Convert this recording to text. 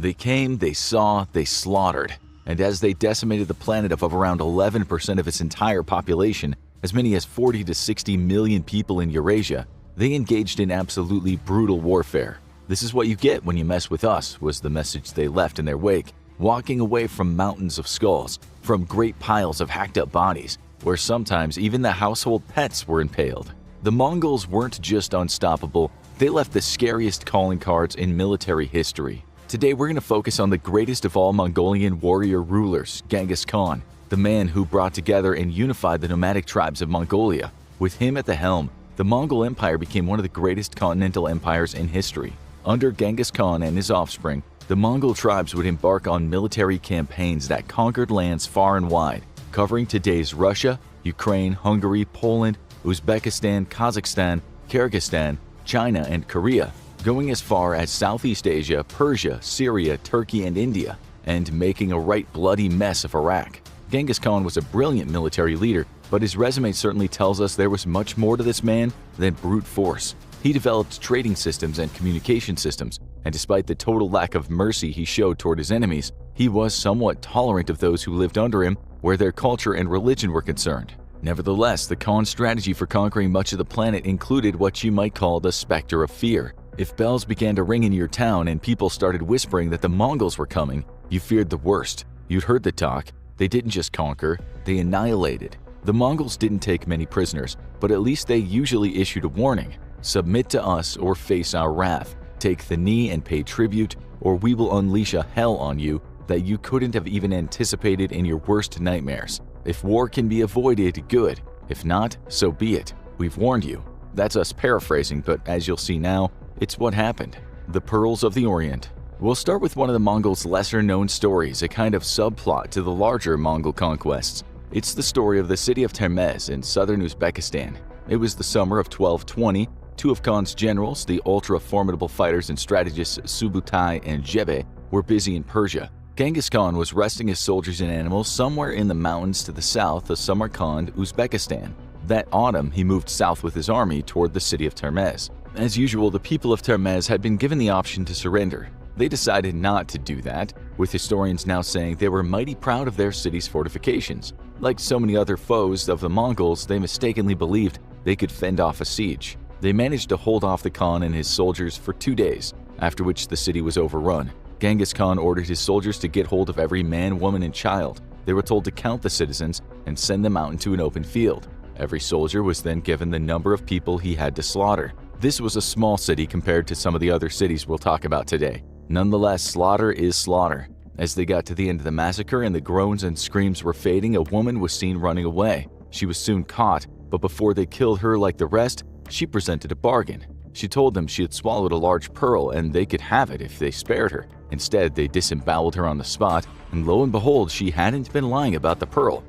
They came, they saw, they slaughtered. And as they decimated the planet of around 11% of its entire population, as many as 40 to 60 million people in Eurasia, they engaged in absolutely brutal warfare. This is what you get when you mess with us, was the message they left in their wake, walking away from mountains of skulls, from great piles of hacked up bodies, where sometimes even the household pets were impaled. The Mongols weren't just unstoppable, they left the scariest calling cards in military history. Today we're going to focus on the greatest of all Mongolian warrior rulers, Genghis Khan, the man who brought together and unified the nomadic tribes of Mongolia. With him at the helm, the Mongol Empire became one of the greatest continental empires in history. Under Genghis Khan and his offspring, the Mongol tribes would embark on military campaigns that conquered lands far and wide, covering today's Russia, Ukraine, Hungary, Poland, Uzbekistan, Kazakhstan, Kyrgyzstan, China, and Korea, going as far as Southeast Asia, Persia, Syria, Turkey, and India, and making a right bloody mess of Iraq. Genghis Khan was a brilliant military leader, but his resume certainly tells us there was much more to this man than brute force. He developed trading systems and communication systems, and despite the total lack of mercy he showed toward his enemies, he was somewhat tolerant of those who lived under him where their culture and religion were concerned. Nevertheless, the Khan's strategy for conquering much of the planet included what you might call the specter of fear. If bells began to ring in your town and people started whispering that the Mongols were coming, you feared the worst. You'd heard the talk. They didn't just conquer, they annihilated. The Mongols didn't take many prisoners, but at least they usually issued a warning. Submit to us or face our wrath. Take the knee and pay tribute, or we will unleash a hell on you that you couldn't have even anticipated in your worst nightmares. If war can be avoided, good. If not, so be it. We've warned you. That's us paraphrasing, but as you'll see now, it's what happened. The Pearls of the Orient. We'll start with one of the Mongols' lesser-known stories, a kind of subplot to the larger Mongol conquests. It's the story of the city of Termez in southern Uzbekistan. It was the summer of 1220. Two of Khan's generals, the ultra-formidable fighters and strategists Subutai and Jebe, were busy in Persia. Genghis Khan was resting his soldiers and animals somewhere in the mountains to the south of Samarkand, Uzbekistan. That autumn, he moved south with his army toward the city of Termez. As usual, the people of Termez had been given the option to surrender. They decided not to do that, with historians now saying they were mighty proud of their city's fortifications. Like so many other foes of the Mongols, they mistakenly believed they could fend off a siege. They managed to hold off the Khan and his soldiers for 2 days, after which the city was overrun. Genghis Khan ordered his soldiers to get hold of every man, woman, and child. They were told to count the citizens and send them out into an open field. Every soldier was then given the number of people he had to slaughter. This was a small city compared to some of the other cities we'll talk about today. Nonetheless, slaughter is slaughter. As they got to the end of the massacre and the groans and screams were fading, a woman was seen running away. She was soon caught, but before they killed her like the rest, she presented a bargain. She told them she had swallowed a large pearl and they could have it if they spared her. Instead, they disemboweled her on the spot, and lo and behold, she hadn't been lying about the pearl.